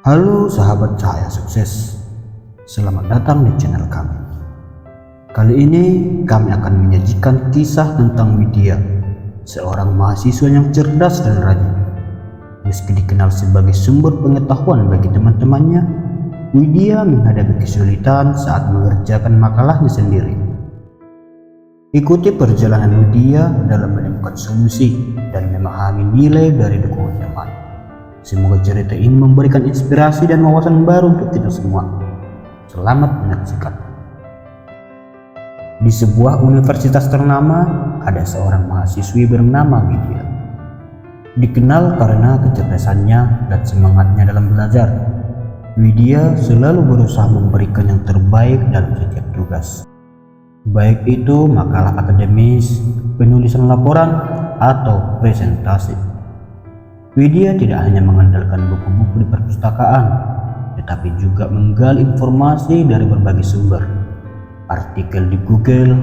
Halo sahabat cahaya sukses, selamat datang di channel kami. Kali ini kami akan menyajikan kisah tentang Widya, seorang mahasiswa yang cerdas dan rajin. Meski dikenal sebagai sumber pengetahuan bagi teman-temannya, Widya menghadapi kesulitan saat mengerjakan makalahnya sendiri. Ikuti perjalanan Widya dalam menemukan solusi dan memahami nilai dari dukungan teman. Semoga cerita ini memberikan inspirasi dan wawasan baru untuk kita semua. Selamat menyaksikan. Di sebuah universitas ternama, ada seorang mahasiswi bernama Widya. Dikenal karena kecerdasannya dan semangatnya dalam belajar. Widya selalu berusaha memberikan yang terbaik dalam setiap tugas. Baik itu makalah akademis, penulisan laporan, atau presentasi. Widya tidak hanya mengandalkan buku-buku di perpustakaan, tetapi juga menggali informasi dari berbagai sumber, artikel di Google,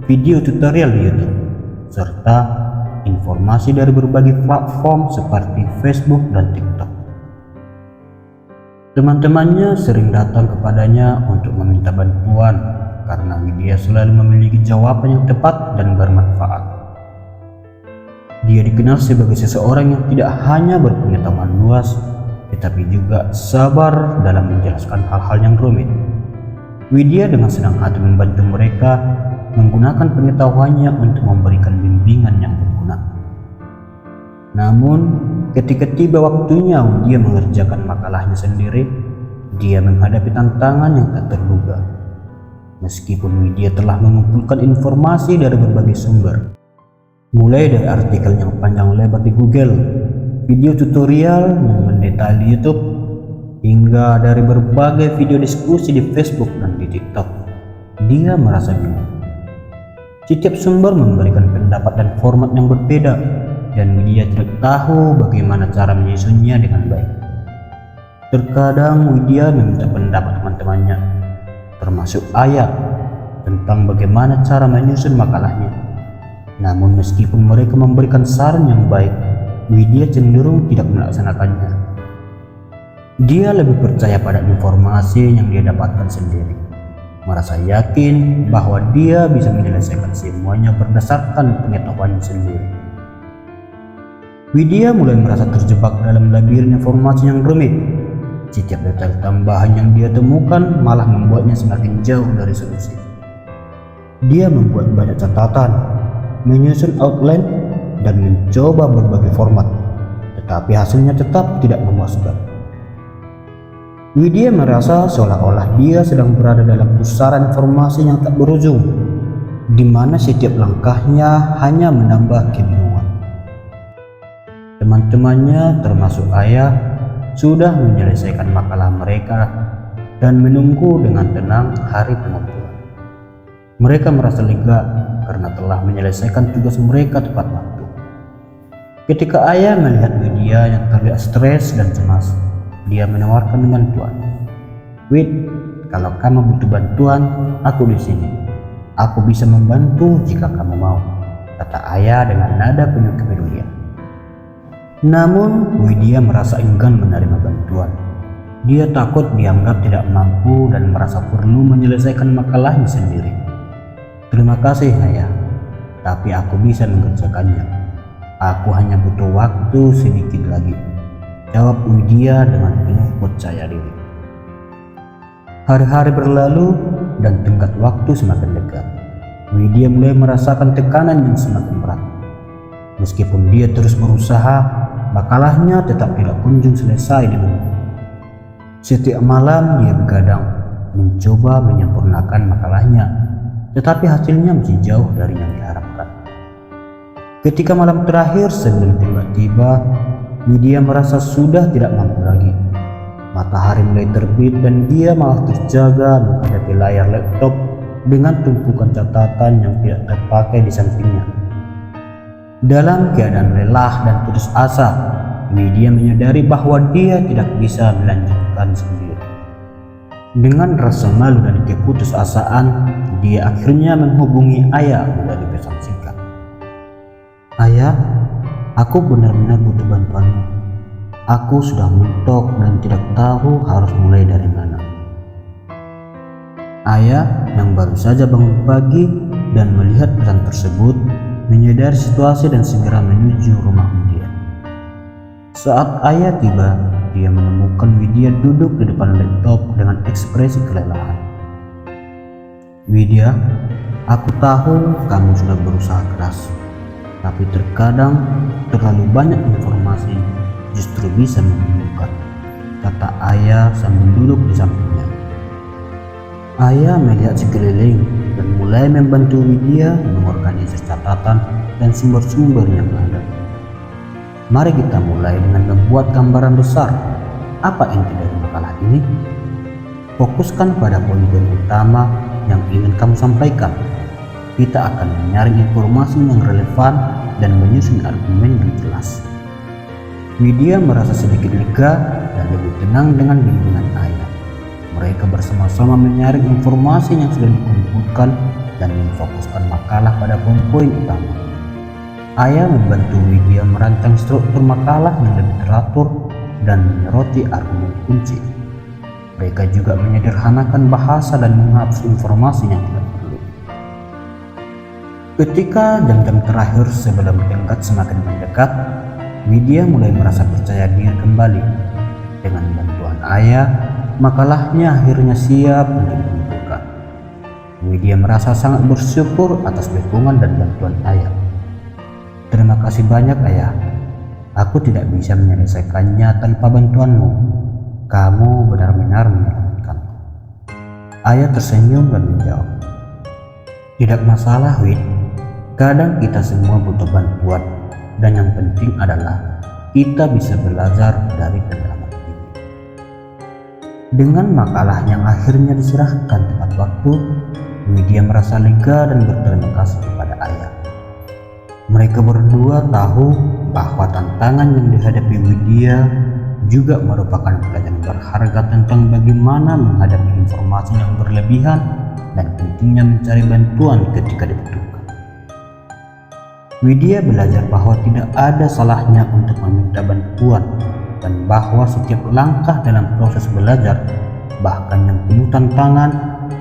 video tutorial di YouTube, serta informasi dari berbagai platform seperti Facebook dan TikTok. Teman-temannya sering datang kepadanya untuk meminta bantuan karena Widya selalu memiliki jawaban yang tepat dan bermanfaat. Dia dikenal sebagai seseorang yang tidak hanya berpengetahuan luas, tetapi juga sabar dalam menjelaskan hal-hal yang rumit. Widya dengan senang hati membantu mereka menggunakan pengetahuannya untuk memberikan bimbingan yang berguna. Namun, ketika tiba waktunya Widya mengerjakan makalahnya sendiri, dia menghadapi tantangan yang tak terduga. Meskipun Widya telah mengumpulkan informasi dari berbagai sumber, mulai dari artikel yang panjang lebar di Google, video tutorial yang mendetail di YouTube, hingga dari berbagai video diskusi di Facebook dan di TikTok, dia merasa bingung. Setiap sumber memberikan pendapat dan format yang berbeda, dan Widya tidak tahu bagaimana cara menyusunnya dengan baik. Terkadang Widya meminta pendapat teman-temannya, termasuk ayah, tentang bagaimana cara menyusun makalahnya. Namun meskipun mereka memberikan saran yang baik, Widya cenderung tidak melaksanakannya. Dia lebih percaya pada informasi yang dia dapatkan sendiri, merasa yakin bahwa dia bisa menyelesaikan semuanya berdasarkan pengetahuannya sendiri. Widya mulai merasa terjebak dalam labirin informasi yang rumit. Setiap detail tambahan yang dia temukan malah membuatnya semakin jauh dari solusi. Dia membuat banyak catatan, menyusun outline, dan mencoba berbagai format, tetapi hasilnya tetap tidak memuaskan. Widya merasa seolah-olah dia sedang berada dalam pusaran informasi yang tak berujung, di mana setiap langkahnya hanya menambah kebingungan. Teman-temannya termasuk ayah sudah menyelesaikan makalah mereka dan menunggu dengan tenang hari pengumpulan. Mereka merasa lega karena telah menyelesaikan tugas mereka tepat waktu. Ketika ayah melihat Widya yang terlihat stres dan cemas, dia menawarkan bantuan. "Wid, kalau kamu butuh bantuan, aku di sini. Aku bisa membantu jika kamu mau," kata ayah dengan nada penuh kepedulian. Namun Widya merasa enggan menerima bantuan. Dia takut dianggap tidak mampu dan merasa perlu menyelesaikan makalahnya sendiri. "Terima kasih ayah, tapi aku bisa mengerjakannya. Aku hanya butuh waktu sedikit lagi," jawab Widya dengan penuh percaya diri. Hari-hari berlalu dan tenggat waktu semakin dekat. Widya mulai merasakan tekanan yang semakin berat. Meskipun dia terus berusaha, makalahnya tetap tidak kunjung selesai dengan baik. Setiap malam dia begadang, mencoba menyempurnakan makalahnya, tetapi hasilnya masih jauh dari yang diharapkan. Ketika malam terakhir sebelum tiba, Widya merasa sudah tidak mampu lagi. Matahari mulai terbit dan dia malah terjaga menghadapi layar laptop dengan tumpukan catatan yang tidak terpakai di sampingnya. Dalam keadaan lelah dan putus asa, Widya menyadari bahwa dia tidak bisa melanjutkan sendiri. Dengan rasa malu dan keputusasaan, dia akhirnya menghubungi ayah melalui pesan singkat. "Ayah, aku benar-benar butuh bantuanmu. Aku sudah mentok dan tidak tahu harus mulai dari mana. Ayah yang baru saja bangun pagi dan melihat pesan tersebut menyadari situasi dan segera menuju rumah Widya. Saat ayah tiba, dia menemukan Widya duduk di depan laptop dengan ekspresi kelelahan. "Widya, aku tahu kamu sudah berusaha keras, tapi terkadang terlalu banyak informasi justru bisa membingungkan," kata ayah sambil duduk di sampingnya. Ayah melihat sekeliling dan mulai membantu Widya mengorganisir catatan dan sumber-sumber yang ada. "Mari kita mulai dengan membuat gambaran besar. Apa inti dari makalah ini? Fokuskan pada poin-poin utama yang ingin kamu sampaikan. Kita akan menyaring informasi yang relevan dan menyusun argumen yang jelas." Widya merasa sedikit lega dan lebih tenang dengan bimbingan ayah. Mereka bersama-sama menyaring informasi yang sudah dikumpulkan dan memfokuskan makalah pada poin-poin utama. Ayah membantu Widya merancang struktur makalah yang lebih teratur dan menyoroti argumen kunci. Mereka juga menyederhanakan bahasa dan menghapus informasi yang tidak perlu. Ketika jam-jam terakhir sebelum tenggat semakin mendekat, Widya mulai merasa percaya diri kembali. Dengan bantuan ayah, makalahnya akhirnya siap untuk dikumpulkan. Widya merasa sangat bersyukur atas dukungan dan bantuan ayah. "Terima kasih banyak ayah. Aku tidak bisa menyelesaikannya tanpa bantuanmu. Kamu benar-benar menyelamatkanku." Ayah tersenyum dan menjawab, "Tidak masalah, Wid. Kadang kita semua butuh bantuan. Dan yang penting adalah kita bisa belajar dari pengalaman ini." Dengan makalah yang akhirnya diserahkan tepat waktu, Widya merasa lega dan berterima kasih kepada ayah. Mereka berdua tahu bahwa tantangan yang dihadapi Widya juga merupakan pelajaran berharga tentang bagaimana menghadapi informasi yang berlebihan dan pentingnya mencari bantuan ketika dibutuhkan. Widya belajar bahwa tidak ada salahnya untuk meminta bantuan dan bahwa setiap langkah dalam proses belajar, bahkan yang penuh tantangan,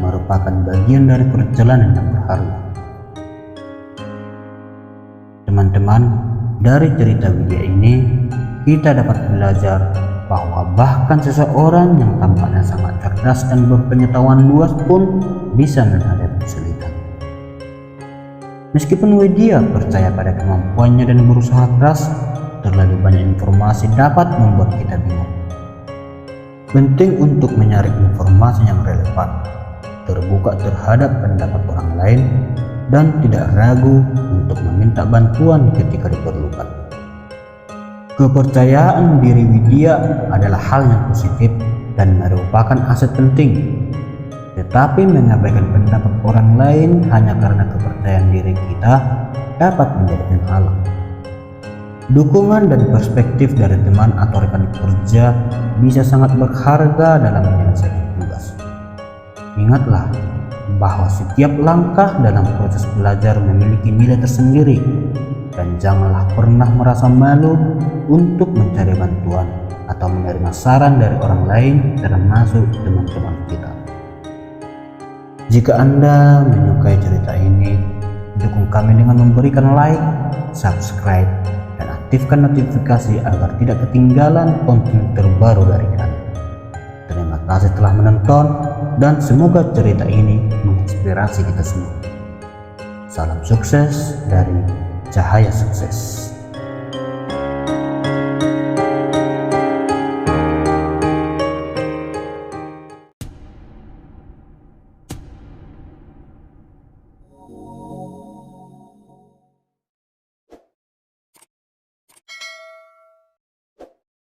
merupakan bagian dari perjalanan yang berharga. Teman-teman, dari cerita Widya ini, kita dapat belajar bahwa bahkan seseorang yang tampaknya sangat cerdas dan berpengetahuan luas pun bisa menghadapi kesulitan. Meskipun Widya percaya pada kemampuannya dan berusaha keras, terlalu banyak informasi dapat membuat kita bingung. Penting untuk menyaring informasi yang relevan, terbuka terhadap pendapat orang lain, dan tidak ragu untuk meminta bantuan ketika diperlukan. Kepercayaan diri Widya adalah hal yang positif dan merupakan aset penting. Tetapi mengabaikan pendapat orang lain hanya karena kepercayaan diri kita dapat menjadi penghalang. Dukungan dan perspektif dari teman atau rekan kerja bisa sangat berharga dalam menyelesaikan tugas. Ingatlah bahwa setiap langkah dalam proses belajar memiliki nilai tersendiri, dan janganlah pernah merasa malu untuk mencari bantuan atau menerima saran dari orang lain, termasuk teman-teman kita. Jika Anda menyukai cerita ini, dukung kami dengan memberikan like, subscribe, dan aktifkan notifikasi agar tidak ketinggalan konten terbaru dari kami. Terima kasih telah menonton dan semoga cerita ini menginspirasi kita semua. Salam sukses dari Cahaya Sukses.